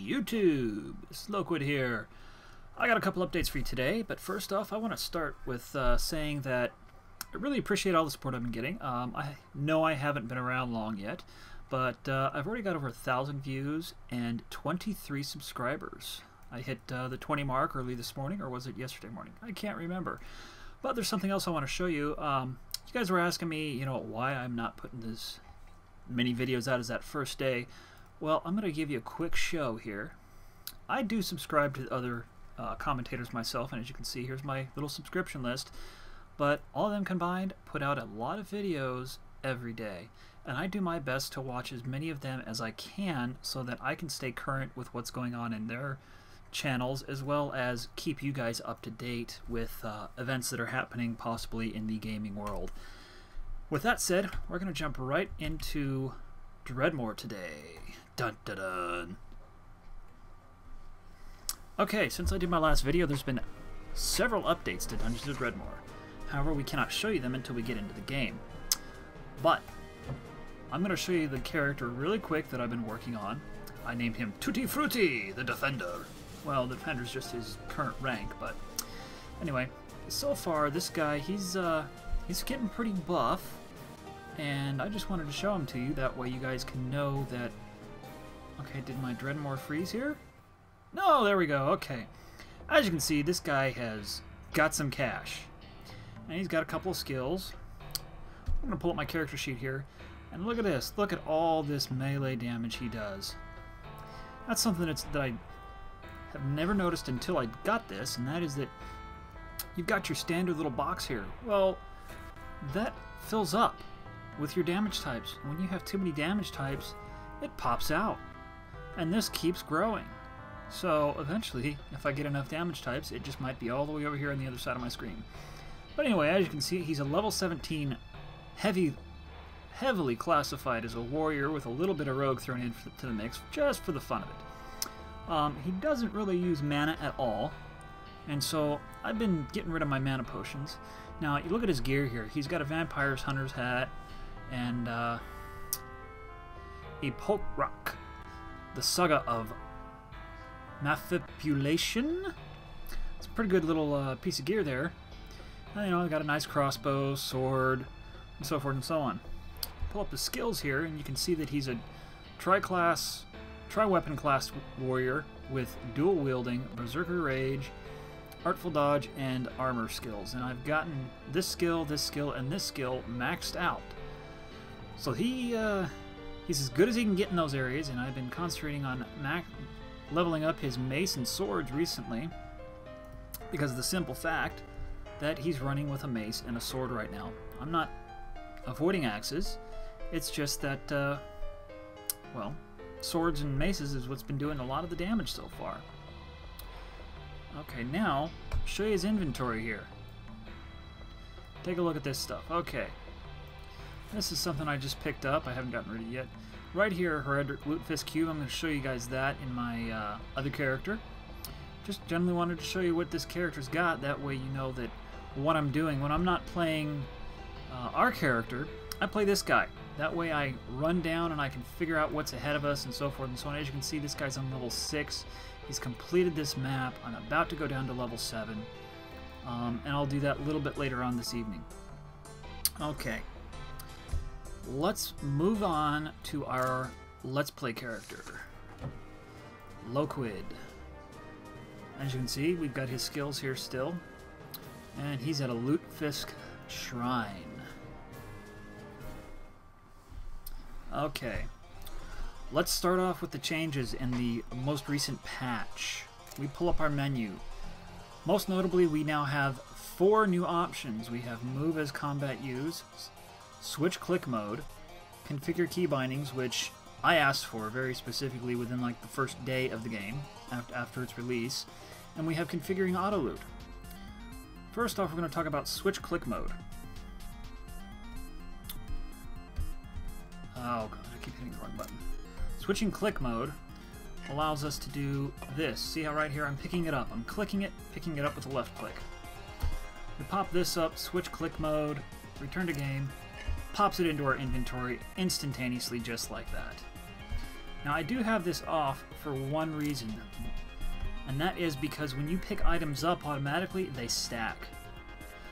YouTube. It's LoQuid here. I got a couple updates for you today, but first off I want to start with saying that I really appreciate all the support I've been getting. I know I haven't been around long yet, but I've already got over 1,000 views and 23 subscribers. I hit the 20 mark early this morning, or was it yesterday morning? I can't remember. But there's something else I want to show you. You guys were asking me, why I'm not putting this many videos out as that first day. Well, I'm going to give you a quick show here. I do subscribe to other commentators myself, and as you can see, here's my little subscription list. But all of them combined put out a lot of videos every day, and I do my best to watch as many of them as I can so that I can stay current with what's going on in their channels, as well as keep you guys up to date with events that are happening possibly in the gaming world. With that said, we're going to jump right into Dredmor today. Dun dun dun. Okay, since I did my last video, there's been several updates to Dungeons of Dredmor. However, we cannot show you them until we get into the game. But I'm going to show you the character really quick that I've been working on. I named him Tutti Frutti, the Defender. Well, the Defender's just his current rank, but anyway, so far this guy, he's getting pretty buff, and I just wanted to show him to you. That way you guys can know that. Okay, did my Dredmor freeze here? No, there we go. Okay, as you can see, this guy has got some cash, and he's got a couple of skills. I'm gonna pull up my character sheet here, and look at this. Look at all this melee damage he does. That's something that I have never noticed until I got this, and that is that you've got your standard little box here. Well, that fills up with your damage types. When you have too many damage types, it pops out, and this keeps growing. So eventually, if I get enough damage types, it just might be all the way over here on the other side of my screen. But anyway, as you can see, he's a level 17 heavily classified as a warrior with a little bit of rogue thrown into the mix just for the fun of it. He doesn't really use mana at all, and so I've been getting rid of my mana potions. Now, you look at his gear here. He's got a vampire's hunter's hat and a poke rock. The Saga of Manipulation. It's a pretty good little piece of gear there. And, I've got a nice crossbow, sword, and so forth and so on. Pull up the skills here, and you can see that he's a tri-weapon class warrior with dual wielding, berserker rage, artful dodge, and armor skills. And I've gotten this skill, and this skill maxed out. So he's as good as he can get in those areas, and I've been concentrating on leveling up his mace and swords recently because of the simple fact that he's running with a mace and a sword right now. I'm not avoiding axes. It's just that, well, swords and maces is what's been doing a lot of the damage so far. Okay, now, show you his inventory here. Take a look at this stuff. Okay. This is something I just picked up. I haven't gotten rid of it yet. Right here, Heredic Lootfist Cube. I'm going to show you guys that in my other character. Just generally wanted to show you what this character's got. That way you know that what I'm doing. When I'm not playing our character, I play this guy. That way I run down and I can figure out what's ahead of us and so forth and so on. As you can see, this guy's on level 6. He's completed this map. I'm about to go down to level 7. And I'll do that a little bit later on this evening. Okay. Let's move on to our Let's Play character, LoQuid. As you can see, we've got his skills here still, and he's at a Lootfisk Shrine. Okay, let's start off with the changes in the most recent patch. We pull up our menu. Most notably, we now have 4 new options. We have Move as Combat Use, Switch Click Mode, Configure Key Bindings, which I asked for very specifically within like the first day of the game after its release, and we have Configuring Auto Loot. First off, we're going to talk about Switch Click Mode. Oh god, I keep hitting the wrong button. Switching Click Mode allows us to do this. See how right here I'm picking it up. I'm clicking it, picking it up with a left click. We pop this up, Switch Click Mode, return to game, pops it into our inventory instantaneously just like that. Now I do have this off for one reason, and that is because when you pick items up automatically, they stack.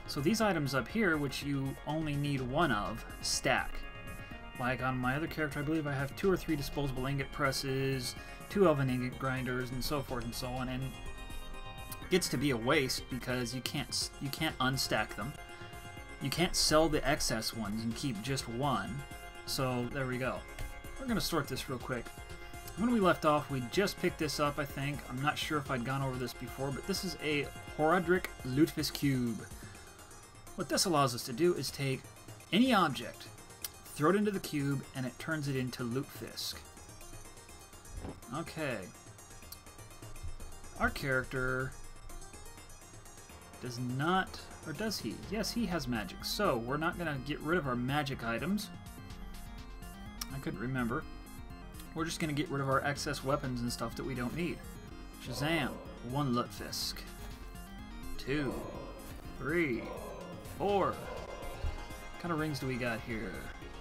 So these items up here, which you only need one of, stack. Like on my other character, I believe I have 2 or 3 disposable ingot presses, 2 oven ingot grinders, and so forth and so on, and it gets to be a waste because you can't unstack them. You can't sell the excess ones and keep just one. So there we go. We're going to sort this real quick. When we left off, we just picked this up, I think. I'm not sure if I'd gone over this before, but this is a Horadric Lutefisk Cube. What this allows us to do is take any object, throw it into the cube, and it turns it into Lutefisk. Okay. Our character does not, or does he? Yes, he has magic. So we're not going to get rid of our magic items. I couldn't remember. We're just going to get rid of our excess weapons and stuff that we don't need. Shazam! 1 Lutefisk. 2. 3. 4. What kind of rings do we got here?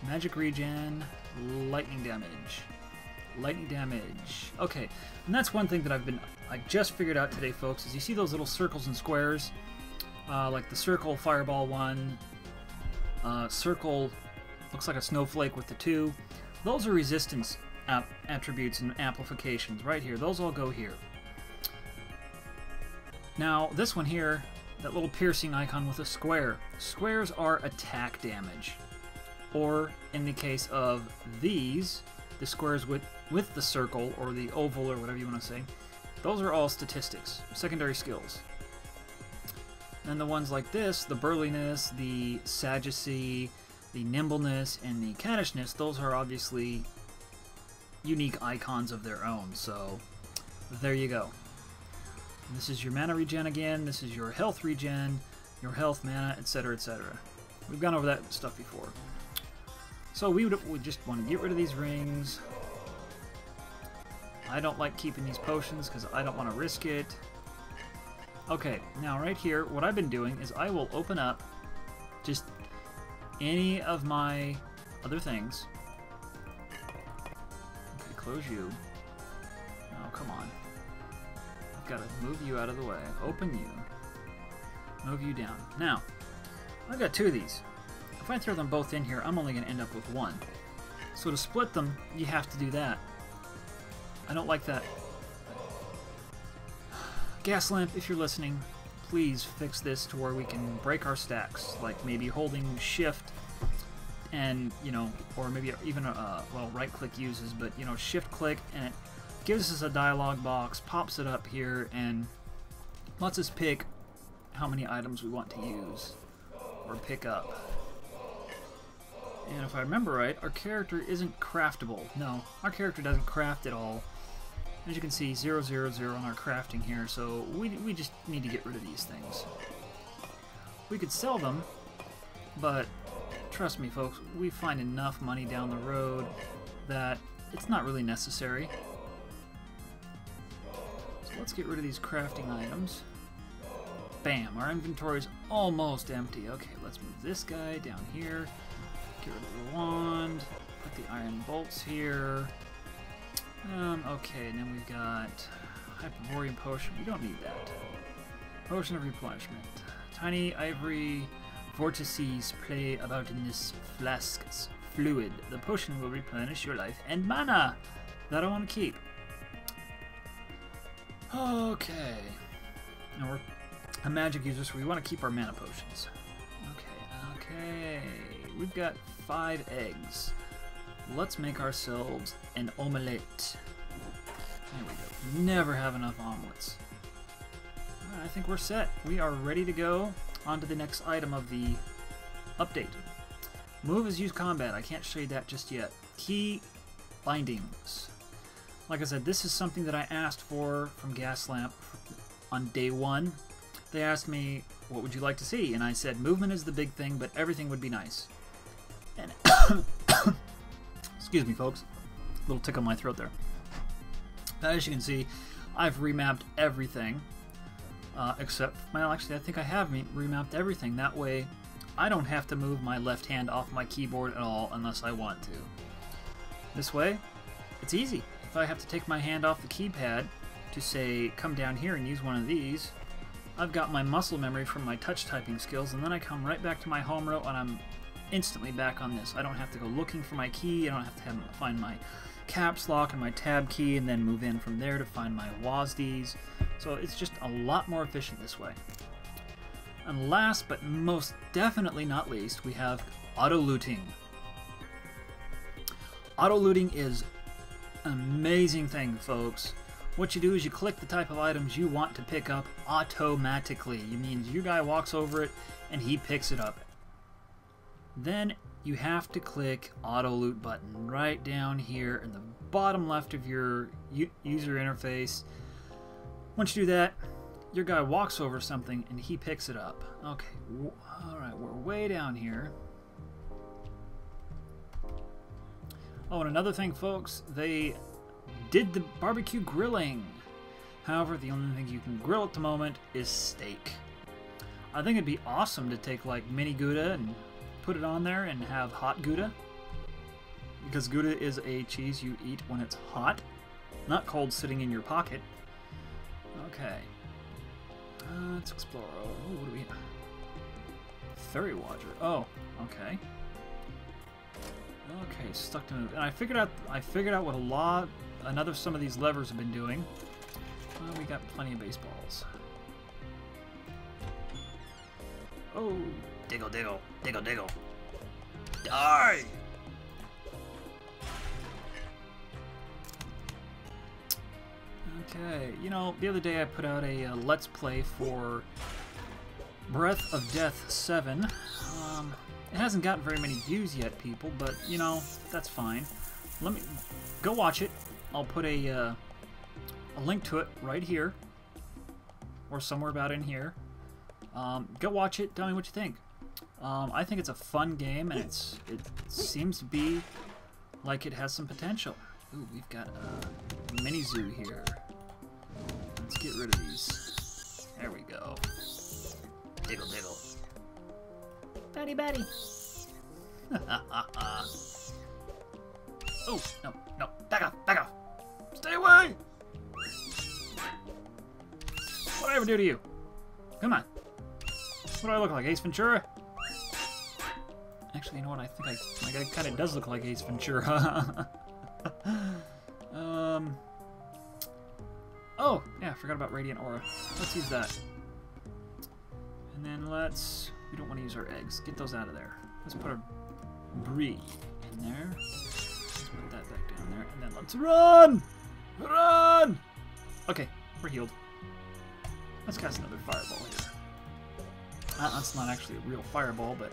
Magic regen, lightning damage. Lightning damage. Okay, and that's one thing that I just figured out today, folks, is you see those little circles and squares? Like the circle fireball one. Circle looks like a snowflake with the 2. Those are resistance attributes and amplifications right here. Those all go here. Now, this one here, that little piercing icon with a square. Squares are attack damage. Or, in the case of these, the squares with the circle, or the oval, or whatever you want to say, those are all statistics, secondary skills. And the ones like this, the burliness, the sagacity, the nimbleness, and the cattishness, those are obviously unique icons of their own, so there you go. And this is your mana regen again, this is your health regen, your health, mana, etc., etc. We've gone over that stuff before. So we just want to get rid of these rings. I don't like keeping these potions because I don't want to risk it. Okay, now right here, what I've been doing is I will open up just any of my other things. Okay, close you. Oh, come on. I've got to move you out of the way. Open you. Move you down. Now, I've got 2 of these. If I throw them both in here, I'm only going to end up with 1. So to split them, you have to do that. I don't like that. Gas Lamp, if you're listening, please fix this to where we can break our stacks. Like maybe holding shift and, you know, or maybe even, well, right click uses, but, you know, shift click and it gives us a dialog box, pops it up here, and lets us pick how many items we want to use or pick up. And if I remember right, our character isn't craftable. No, our character doesn't craft at all. As you can see, 0, 0, 0 on our crafting here, so we just need to get rid of these things. We could sell them, but trust me folks, we find enough money down the road that it's not really necessary. So let's get rid of these crafting items. Bam, our inventory's almost empty. Okay, let's move this guy down here. Get rid of the wand, put the iron bolts here. Okay, and then we've got Hyperborean Potion. We don't need that. Potion of Replenishment. Tiny ivory vortices play about in this flask's fluid. The potion will replenish your life and mana. That I want to keep. Okay. Now we're a magic user, so we want to keep our mana potions. Okay. We've got 5 eggs. Let's make ourselves an omelette. There we go. Never have enough omelets. Alright, I think we're set. We are ready to go on to the next item of the update. Move as used combat. I can't show you that just yet. Key bindings. Like I said, this is something that I asked for from Gaslamp on day 1. They asked me, what would you like to see? And I said, movement is the big thing, but everything would be nice. And excuse me, folks. A little tickle in my throat there. As you can see, I've remapped everything. Except, well, actually, I think I have remapped everything. That way, I don't have to move my left hand off my keyboard at all unless I want to. This way, it's easy. if I have to take my hand off the keypad to say come down here and use one of these, I've got my muscle memory from my touch typing skills, and then I come right back to my home row and I'm instantly back on this. I don't have to go looking for my key, I don't have to find my caps lock and my tab key and then move in from there to find my WASDs. So it's just a lot more efficient this way. And last but most definitely not least, we have auto-looting. Auto-looting is an amazing thing, folks. What you do is you click the type of items you want to pick up automatically. It means your guy walks over it and he picks it up. Then you have to click auto loot button right down here in the bottom left of your user interface. Once you do that, your guy walks over something and he picks it up. Okay, alright, we're way down here. Oh, and another thing, folks, they did the barbecue grilling. However, the only thing you can grill at the moment is steak. I think it'd be awesome to take like mini Gouda and put it on there and have hot Gouda. Because Gouda is a cheese you eat when it's hot, not cold sitting in your pocket. Okay. Let's explore. Oh, what do we have? Ferry Watcher. Oh, okay. Okay, stuck to move. And I figured out what some of these levers have been doing. Well, we got plenty of baseballs. Oh, diggle, diggle, diggle, diggle. Die! Okay, you know, the other day I put out a Let's Play for Breath of Death 7. It hasn't gotten very many views yet, people, but, you know, that's fine. Let me go watch it. I'll put a link to it right here, or somewhere about in here. Go watch it, tell me what you think. I think it's a fun game, and it seems to be like it has some potential. Ooh, we've got a mini zoo here. Let's get rid of these. There we go. Diggle, diggle. Batty, batty. Oh, no, no. Back off, back off. Stay away. What did I ever do to you? Come on. What do I look like, Ace Ventura? Actually, you know what? I think my guy kind of does look like Ace Ventura. Oh, yeah, I forgot about Radiant Aura. Let's use that. And then we don't want to use our eggs. Get those out of there. Let's put our Brie in there. Let's put that back down there. And then let's run! Run! Okay, we're healed. Let's cast another fireball here. That's not actually a real fireball, but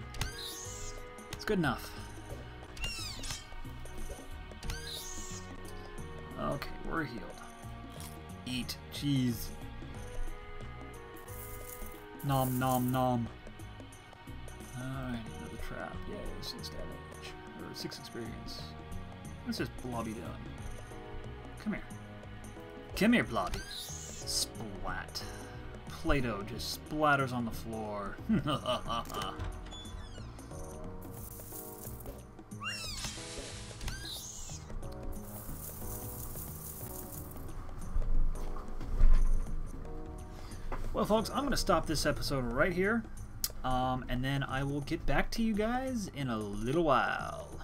it's good enough. Okay, we're healed. Eat cheese. Nom nom nom. Alright, another trap. Yay, 6 damage. Or 6 experience. What's this blobby doing? Come here. Come here, blobby. Splat. Play-Doh just splatters on the floor. Well, folks, I'm going to stop this episode right here, and then I will get back to you guys in a little while.